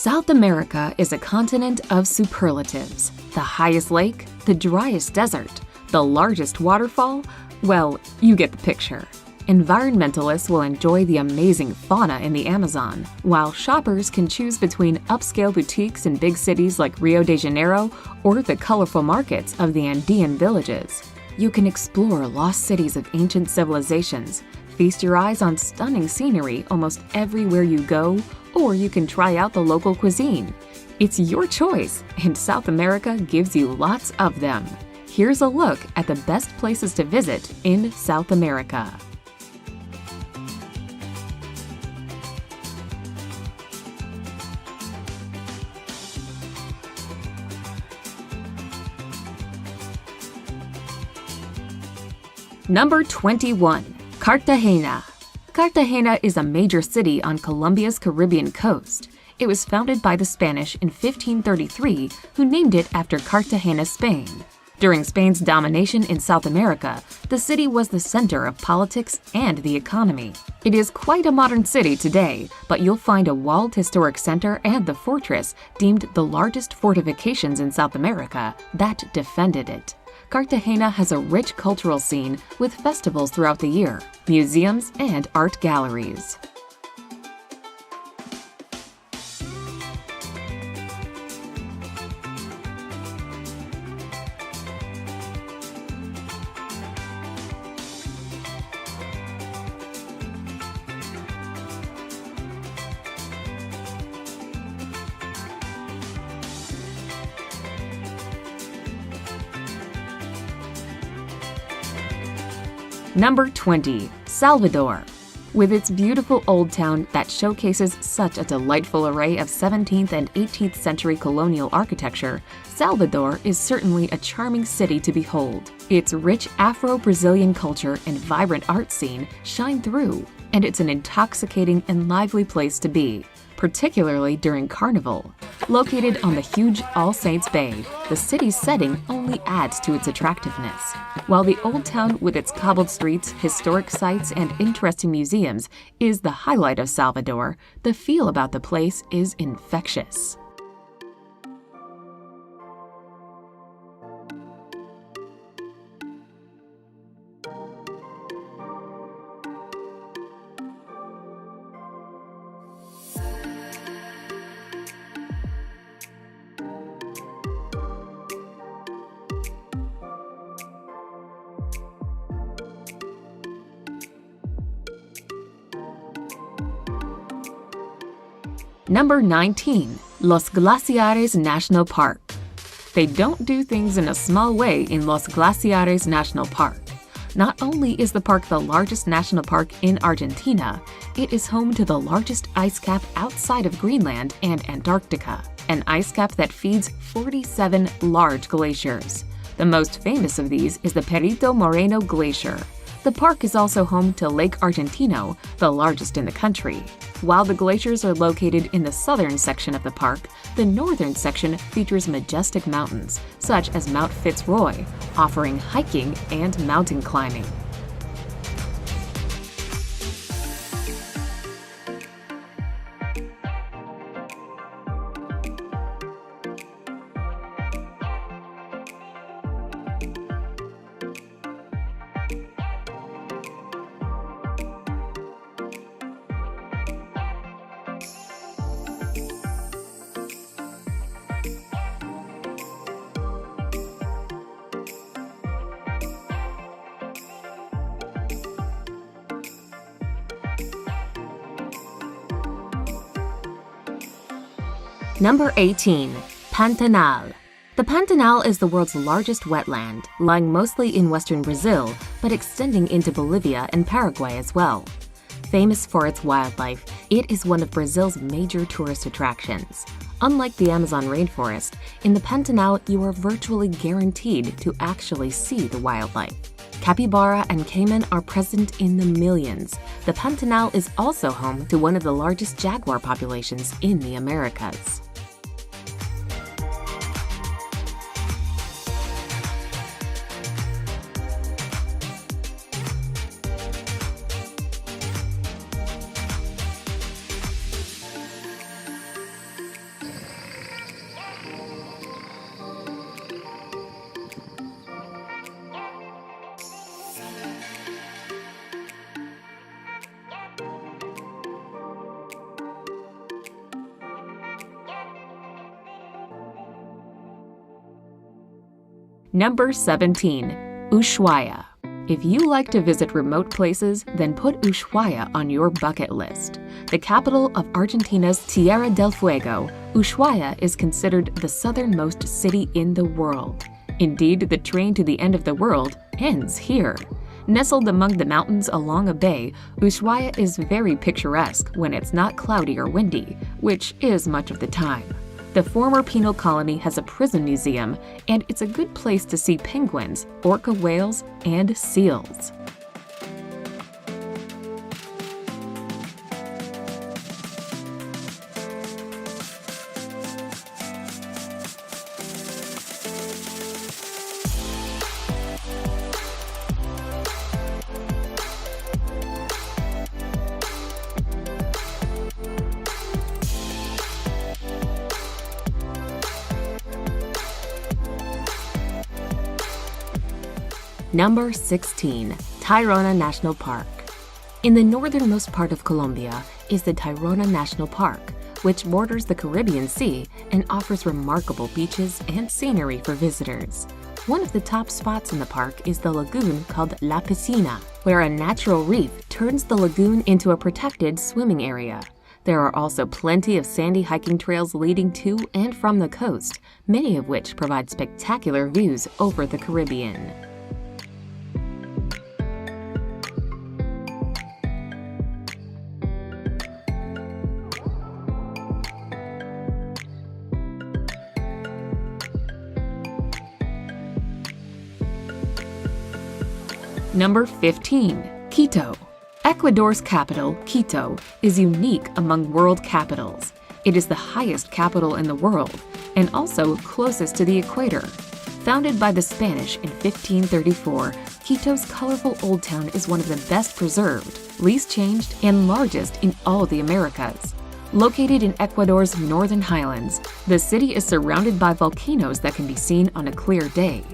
South America is a continent of superlatives. The highest lake, the driest desert, the largest waterfall, well, you get the picture. Environmentalists will enjoy the amazing fauna in the Amazon, while shoppers can choose between upscale boutiques in big cities like Rio de Janeiro or the colorful markets of the Andean villages. You can explore lost cities of ancient civilizations, feast your eyes on stunning scenery almost everywhere you go, or you can try out the local cuisine. It's your choice, and South America gives you lots of them. Here's a look at the best places to visit in South America. Number 21. Cartagena. Cartagena is a major city on Colombia's Caribbean coast. It was founded by the Spanish in 1533, who named it after Cartagena, Spain. During Spain's domination in South America, the city was the center of politics and the economy. It is quite a modern city today, but you'll find a walled historic center and the fortress, deemed the largest fortifications in South America, that defended it. Cartagena has a rich cultural scene with festivals throughout the year, museums, and art galleries. Number 20. Salvador. With its beautiful old town that showcases such a delightful array of 17th and 18th century colonial architecture, Salvador is certainly a charming city to behold. Its rich Afro-Brazilian culture and vibrant art scene shine through, and it's an intoxicating and lively place to be, particularly during Carnival. Located on the huge All Saints Bay, the city's setting only adds to its attractiveness. While the old town with its cobbled streets, historic sites, and interesting museums is the highlight of Salvador, the feel about the place is infectious. Number 19. Los Glaciares National Park. They don't do things in a small way in Los Glaciares National Park. Not only is the park the largest national park in Argentina, it is home to the largest ice cap outside of Greenland and Antarctica, an ice cap that feeds 47 large glaciers. The most famous of these is the Perito Moreno Glacier. The park is also home to Lake Argentino, the largest in the country. While the glaciers are located in the southern section of the park, the northern section features majestic mountains, such as Mount Fitzroy, offering hiking and mountain climbing. Number 18. Pantanal. The Pantanal is the world's largest wetland, lying mostly in western Brazil, but extending into Bolivia and Paraguay as well. Famous for its wildlife, it is one of Brazil's major tourist attractions. Unlike the Amazon rainforest, in the Pantanal you are virtually guaranteed to actually see the wildlife. Capybara and caiman are present in the millions. The Pantanal is also home to one of the largest jaguar populations in the Americas. Number 17. Ushuaia. If you like to visit remote places, then put Ushuaia on your bucket list. The capital of Argentina's Tierra del Fuego, Ushuaia is considered the southernmost city in the world. Indeed, the train to the end of the world ends here. Nestled among the mountains along a bay, Ushuaia is very picturesque when it's not cloudy or windy, which is much of the time. The former penal colony has a prison museum, and it's a good place to see penguins, orca whales, and seals. Number 16. Tayrona National Park. In the northernmost part of Colombia is the Tayrona National Park, which borders the Caribbean Sea and offers remarkable beaches and scenery for visitors. One of the top spots in the park is the lagoon called La Piscina, where a natural reef turns the lagoon into a protected swimming area. There are also plenty of sandy hiking trails leading to and from the coast, many of which provide spectacular views over the Caribbean. Number 15. Quito. Ecuador's capital, Quito, is unique among world capitals. It is the highest capital in the world and also closest to the equator. Founded by the Spanish in 1534, Quito's colorful old town is one of the best preserved, least changed, and largest in all the Americas. Located in Ecuador's northern highlands, the city is surrounded by volcanoes that can be seen on a clear day.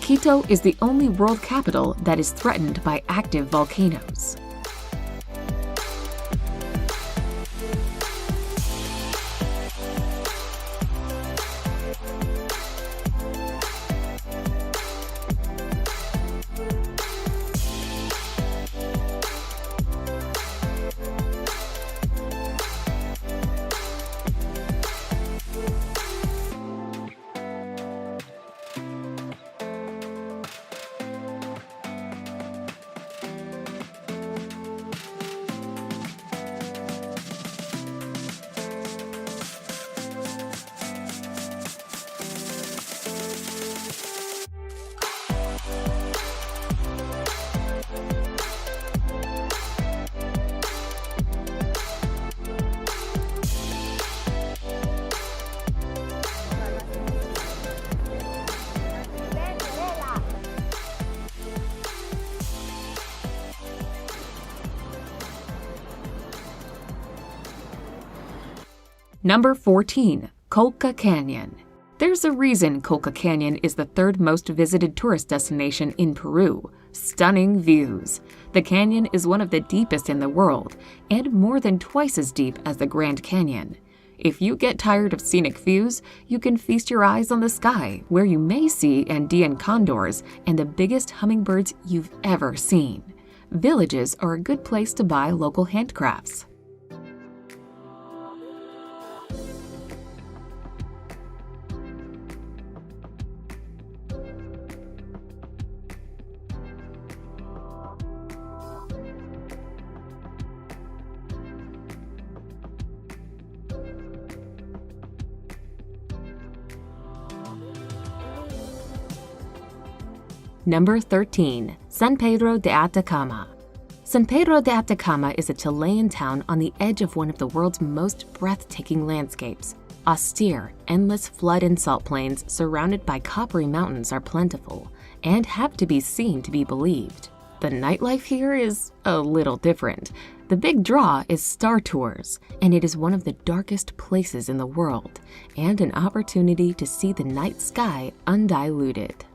Quito is the only world capital that is threatened by active volcanoes. Number 14. Colca Canyon. There's a reason Colca Canyon is the third most visited tourist destination in Peru. Stunning views. The canyon is one of the deepest in the world and more than twice as deep as the Grand Canyon. If you get tired of scenic views, you can feast your eyes on the sky, where you may see Andean condors and the biggest hummingbirds you've ever seen. Villages are a good place to buy local handcrafts. Number 13. San Pedro de Atacama. San Pedro de Atacama is a Chilean town on the edge of one of the world's most breathtaking landscapes. Austere, endless flood and salt plains surrounded by coppery mountains are plentiful and have to be seen to be believed. The nightlife here is a little different. The big draw is Star Tours, and it is one of the darkest places in the world and an opportunity to see the night sky undiluted.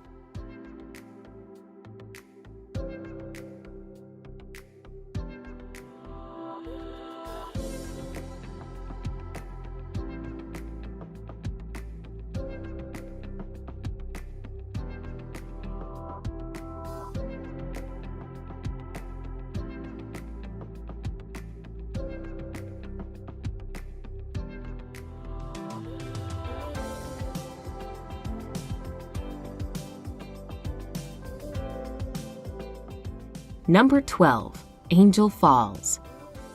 Number 12. Angel Falls.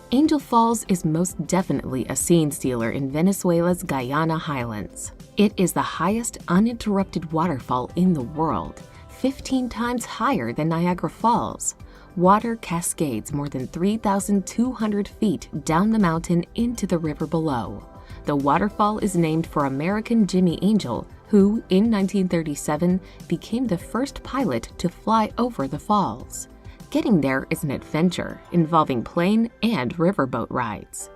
Angel Falls is most definitely a scene stealer in Venezuela's Guyana Highlands. It is the highest uninterrupted waterfall in the world, 15 times higher than Niagara Falls. Water cascades more than 3,200 feet down the mountain into the river below. The waterfall is named for American Jimmy Angel, who, in 1937, became the first pilot to fly over the falls. Getting there is an adventure involving plane and riverboat rides.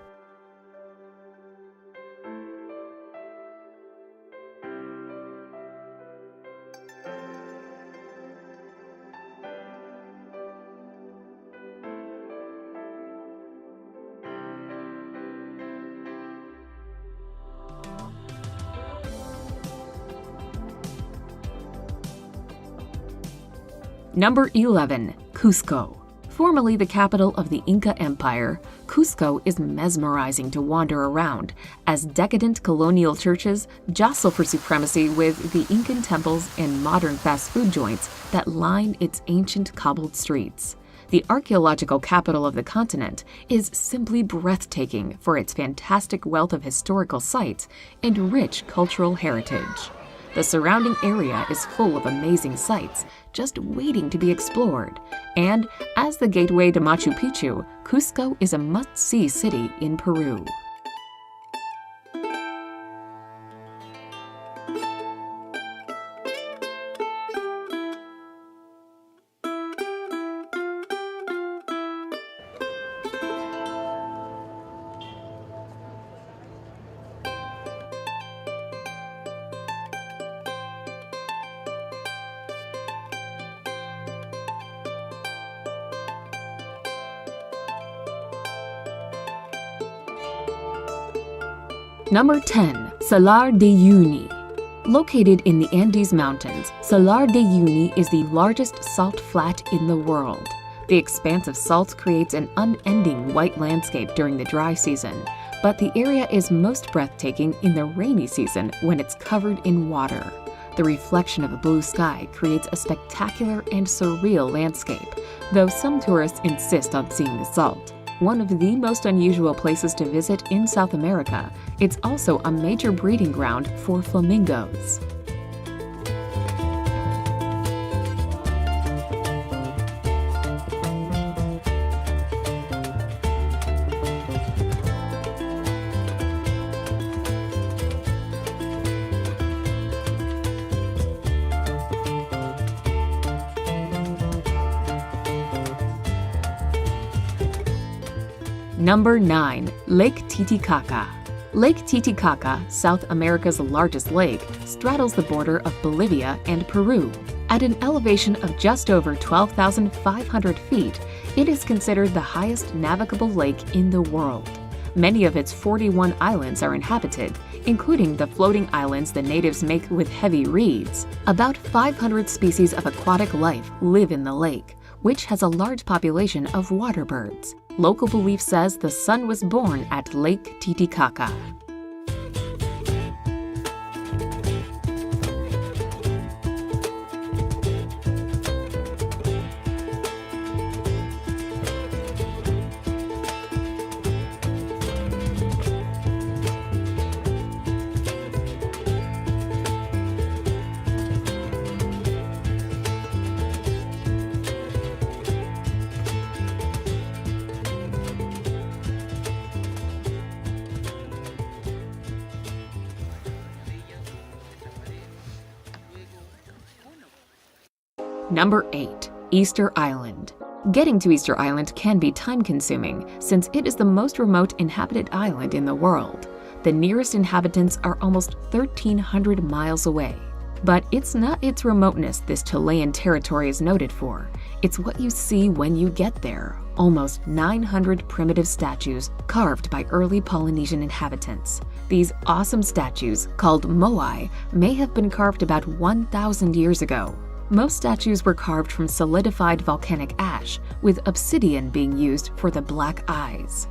Number 11. Cusco. Formerly the capital of the Inca Empire, Cusco is mesmerizing to wander around as decadent colonial churches jostle for supremacy with the Incan temples and modern fast food joints that line its ancient cobbled streets. The archaeological capital of the continent is simply breathtaking for its fantastic wealth of historical sites and rich cultural heritage. The surrounding area is full of amazing sights just waiting to be explored, and as the gateway to Machu Picchu, Cusco is a must-see city in Peru. Number 10. Salar de Uyuni. Located in the Andes Mountains, Salar de Uyuni is the largest salt flat in the world. The expanse of salt creates an unending white landscape during the dry season, but the area is most breathtaking in the rainy season when it's covered in water. The reflection of a blue sky creates a spectacular and surreal landscape, though some tourists insist on seeing the salt. One of the most unusual places to visit in South America, it's also a major breeding ground for flamingos. Number 9. Lake Titicaca. Lake Titicaca, South America's largest lake, straddles the border of Bolivia and Peru. At an elevation of just over 12,500 feet, it is considered the highest navigable lake in the world. Many of its 41 islands are inhabited, including the floating islands the natives make with heavy reeds. About 500 species of aquatic life live in the lake, which has a large population of water birds. Local belief says the sun was born at Lake Titicaca. Number 8. Easter Island. Getting to Easter Island can be time-consuming since it is the most remote inhabited island in the world. The nearest inhabitants are almost 1,300 miles away. But it's not its remoteness this Chilean territory is noted for. It's what you see when you get there. Almost 900 primitive statues carved by early Polynesian inhabitants. These awesome statues, called moai, may have been carved about 1,000 years ago. Most statues were carved from solidified volcanic ash, with obsidian being used for the black eyes.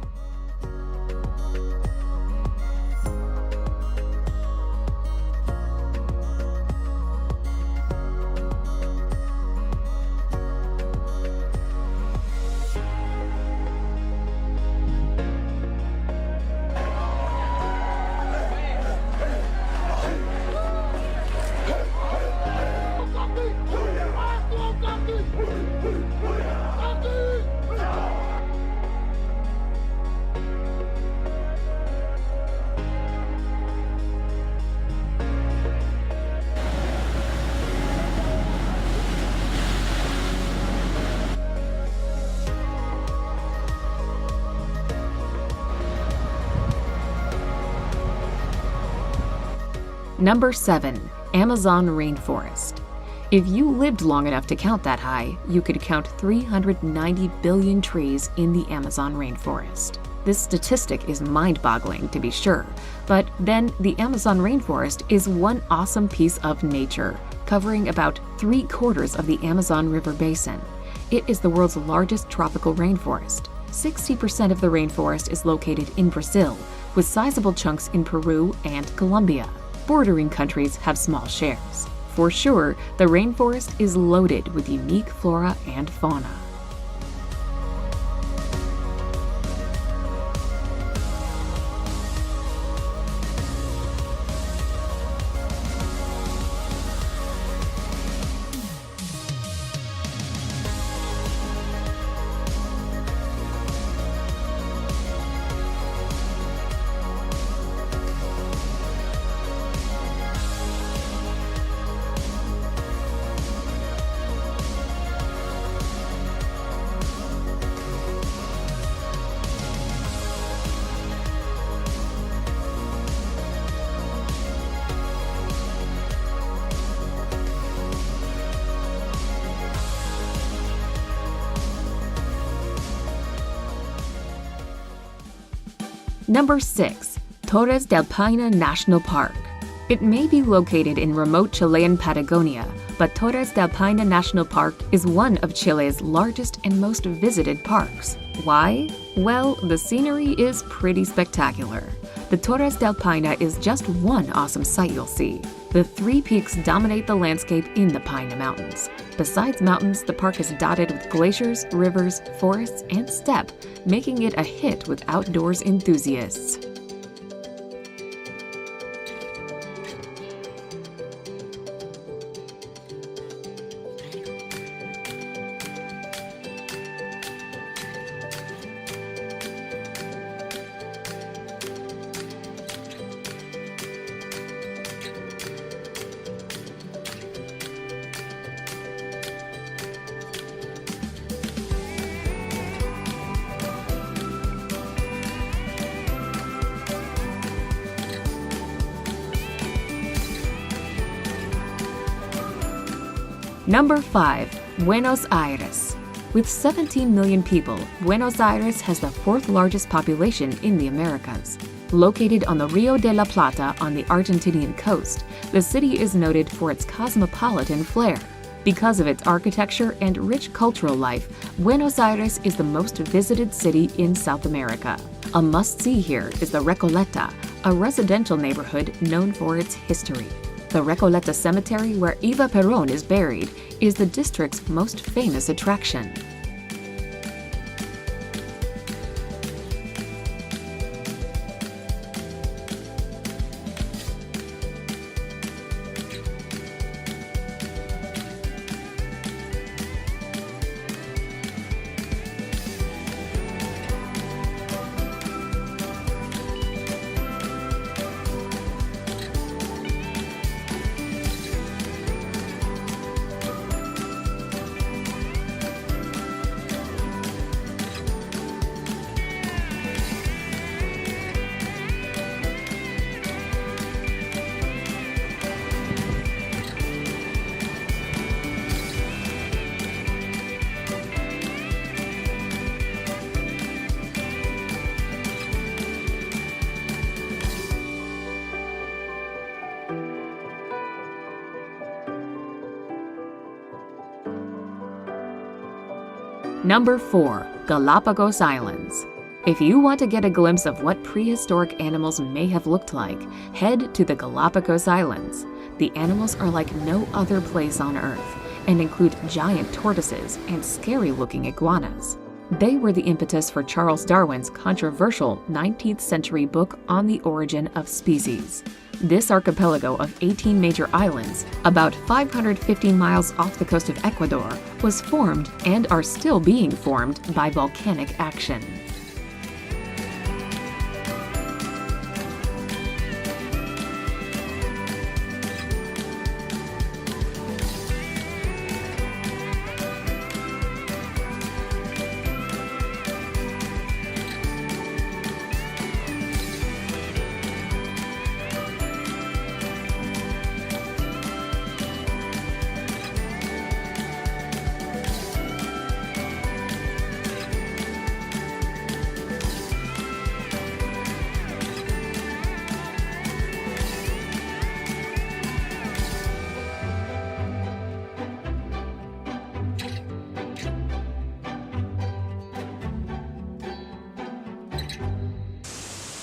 Number 7. Amazon rainforest. If you lived long enough to count that high, you could count 390 billion trees in the Amazon rainforest. This statistic is mind-boggling, to be sure, but then the Amazon rainforest is one awesome piece of nature, covering about 3/4 of the Amazon River basin. It is the world's largest tropical rainforest. 60% of the rainforest is located in Brazil, with sizable chunks in Peru and Colombia. Bordering countries have small shares. For sure, the rainforest is loaded with unique flora and fauna. Number 6. Torres del Paine National Park. It may be located in remote Chilean Patagonia, but Torres del Paine National Park is one of Chile's largest and most visited parks. Why? Well, the scenery is pretty spectacular. The Torres del Paine is just one awesome sight you'll see. The 3 peaks dominate the landscape in the Paine Mountains. Besides mountains, the park is dotted with glaciers, rivers, forests, and steppe, making it a hit with outdoors enthusiasts. Number 5. Buenos Aires. With 17 million people, Buenos Aires has the 4th largest population in the Americas. Located on the Rio de la Plata on the Argentinian coast, the city is noted for its cosmopolitan flair. Because of its architecture and rich cultural life, Buenos Aires is the most visited city in South America. A must-see here is the Recoleta, a residential neighborhood known for its history. The Recoleta Cemetery, where Eva Perón is buried, is the district's most famous attraction. Number 4. Galapagos Islands. If you want to get a glimpse of what prehistoric animals may have looked like, head to the Galapagos Islands. The animals are like no other place on Earth and include giant tortoises and scary-looking iguanas. They were the impetus for Charles Darwin's controversial 19th century book On the Origin of Species. This archipelago of 18 major islands, about 550 miles off the coast of Ecuador, was formed and are still being formed by volcanic action.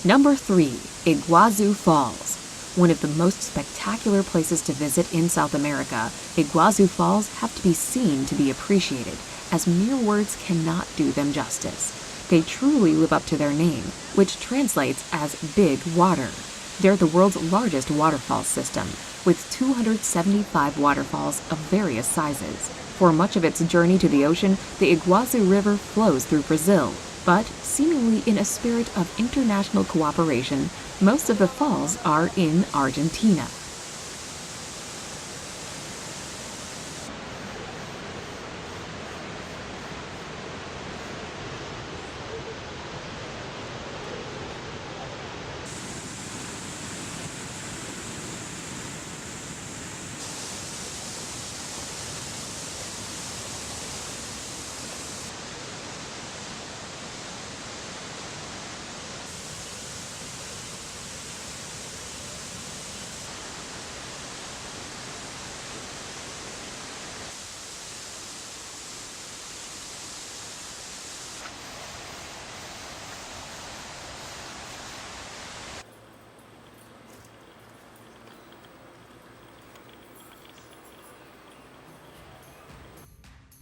Number 3. Iguazu Falls. One of the most spectacular places to visit in South America, Iguazu Falls have to be seen to be appreciated, as mere words cannot do them justice. They truly live up to their name, which translates as Big Water. They're the world's largest waterfall system, with 275 waterfalls of various sizes. For much of its journey to the ocean, the Iguazu River flows through Brazil, but seemingly in a spirit of international cooperation, most of the falls are in Argentina.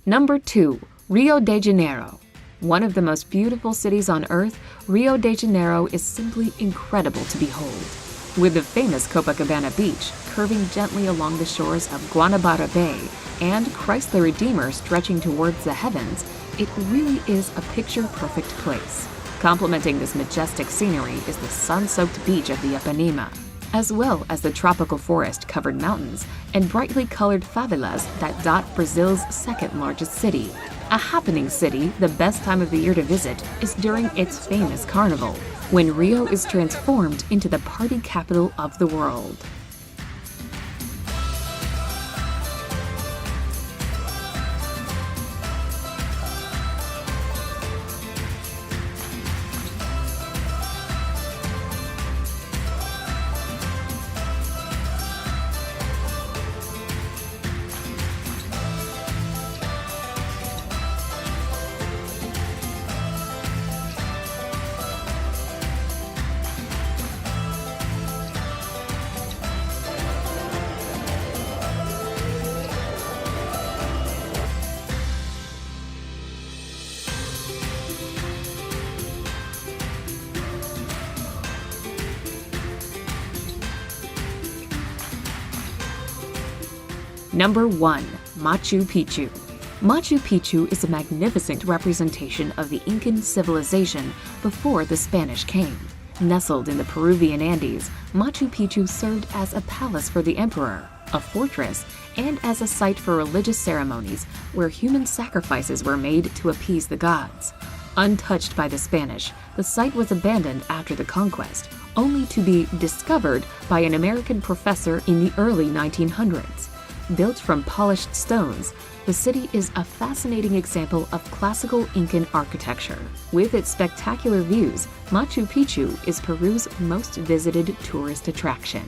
Number 2. Rio de Janeiro. One of the most beautiful cities on earth, Rio de Janeiro is simply incredible to behold. With the famous Copacabana Beach curving gently along the shores of Guanabara Bay and Christ the Redeemer stretching towards the heavens, it really is a picture-perfect place. Complementing this majestic scenery is the sun-soaked beach of the Ipanema, as well as the tropical forest-covered mountains and brightly colored favelas that dot Brazil's second-largest city. A happening city, the best time of the year to visit is during its famous carnival, when Rio is transformed into the party capital of the world. Number 1. Machu Picchu. Machu Picchu is a magnificent representation of the Incan civilization before the Spanish came. Nestled in the Peruvian Andes, Machu Picchu served as a palace for the emperor, a fortress, and as a site for religious ceremonies where human sacrifices were made to appease the gods. Untouched by the Spanish, the site was abandoned after the conquest, only to be discovered by an American professor in the early 1900s. Built from polished stones, the city is a fascinating example of classical Incan architecture. With its spectacular views, Machu Picchu is Peru's most visited tourist attraction.